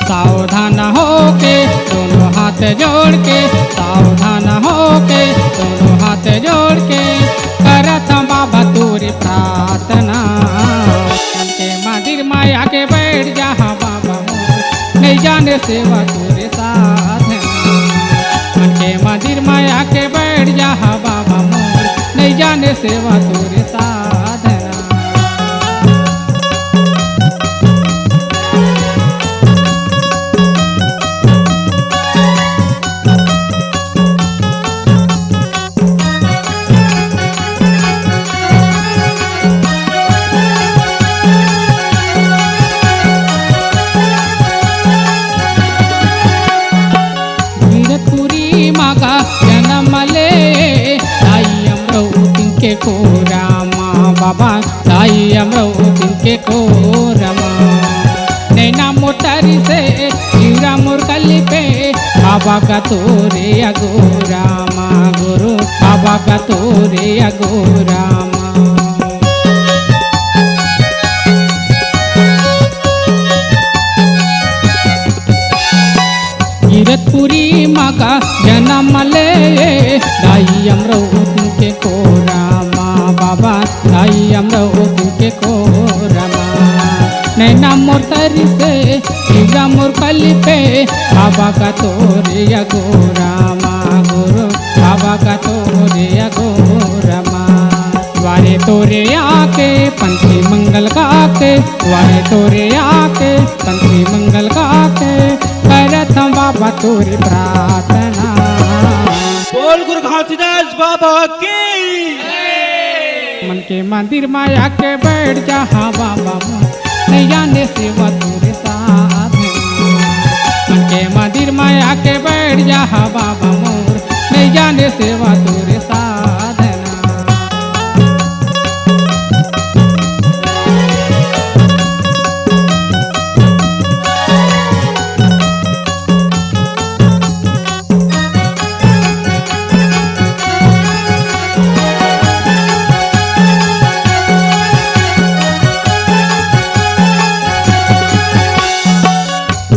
सावधान होके दोनों हाथ जोड़ के, सावधान होके दोनों हाथ जोड़ के करत बाबा तोरी प्रार्थना। मन के मंदिर माया के बैठ जा बाबा मोर, नहीं जाने सेवा तोरे साधना। मन के मंदिर माया के बैठ जा बाबा मोर, नहीं जाने सेवा तोरे साधना। मागा जन्म ले लाई अमरौती के को रामा बाबा, लाई अमरौती के को रमा। नैना मोटरी से जीरा मुरगली पे बाबा का तोरे अगो रामा गुरु, बाबा का तोरे अगो रामा। कीरतपुरी मागा जन्म ले लाई अमरौती के को रामा बाबा, लाई अमरौती के को रमा। नैना मोटरी से जीरा मुरगली पे बाबा का तोरे अगो रामा गुरु, बाबा का तोरे अगो रमा। वारे तोरे आके पंथी मंगल गाके, वारे तोरे आके पंथी मंगल गाके करत बाबा तोरी प्रार्थना। बोल गुरु घासीदास बाबा की। मन के मंदिर माया के बैठ जा बाबा मोर, नहीं जाने सेवा तोरे साथ। मन के मंदिर माया के बैठ जा बाबा मोर, नहीं जाने सेवा तोरे साधना।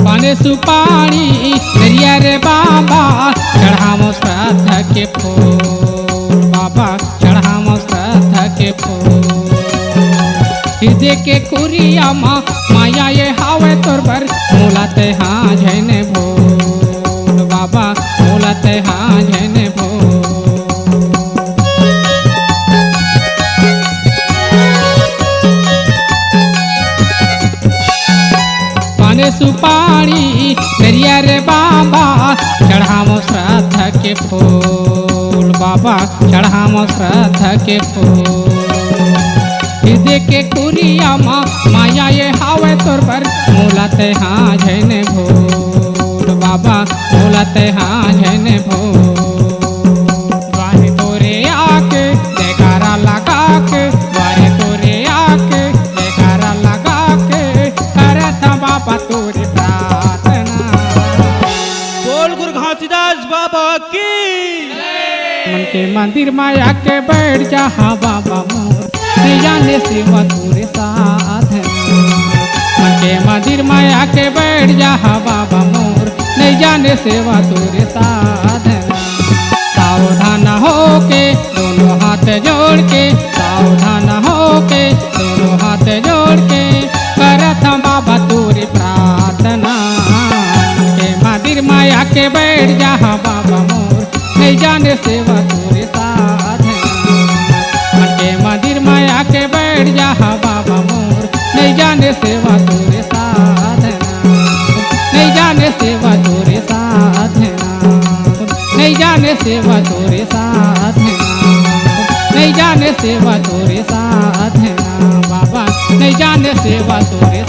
पाने सुपारी नरिया रे बाबा, चढ़ामो श्रद्धा के फूल बाबा, चढ़ामो श्रद्धा के फूल। हृदय के कुरिया माया ये हावे तोर बर, मोलाते हाँ झने भोल बाबा, मोलाते हाँ झने भोल। सुपारी नरिया रे बाबा, चढ़ामो श्रद्धा के फूल बाबा, चढ़ामो श्रद्धा के फूल। हृदय के कुरिया माया ये हावे तोर बर, मोलाते हाँ झने भोल बाबा, मोलाते हाँ झने भोल। वाहे तोरे आके जयकारा लगा के, वाहे तोरे आके जयकारा लगा के करत बाबा तोरी प्रार्थना। बोल गुरु घासीदास बाबा की। मन के मंदिर माया के बैठ जा बाबा मोर, नहीं जाने सेवा तोरे साथ। मन के मंदिर माया के बैठ जा बाबा मोर, नहीं जाने सेवा तोरे साथ। सावधान होके दोनों हाथ जोड़ के, सावधान होके दोनों हाथ जोड़ के करत बाबा तोरी प्रार्थना। के मंदिर माया के बैठ जा बाबा मोर, नहीं जाने सेवा तोरे साथ। मन के मंदिर माया के बैठ जा बाबा मोर, नहीं जाने सेवा तोरे साथ। नहीं जाने सेवा तोरे साथ, नहीं जाने सेवा तोरे साथ, नहीं जाने सेवा तोरे साथ बाबा, नहीं जाने सेवा तोरे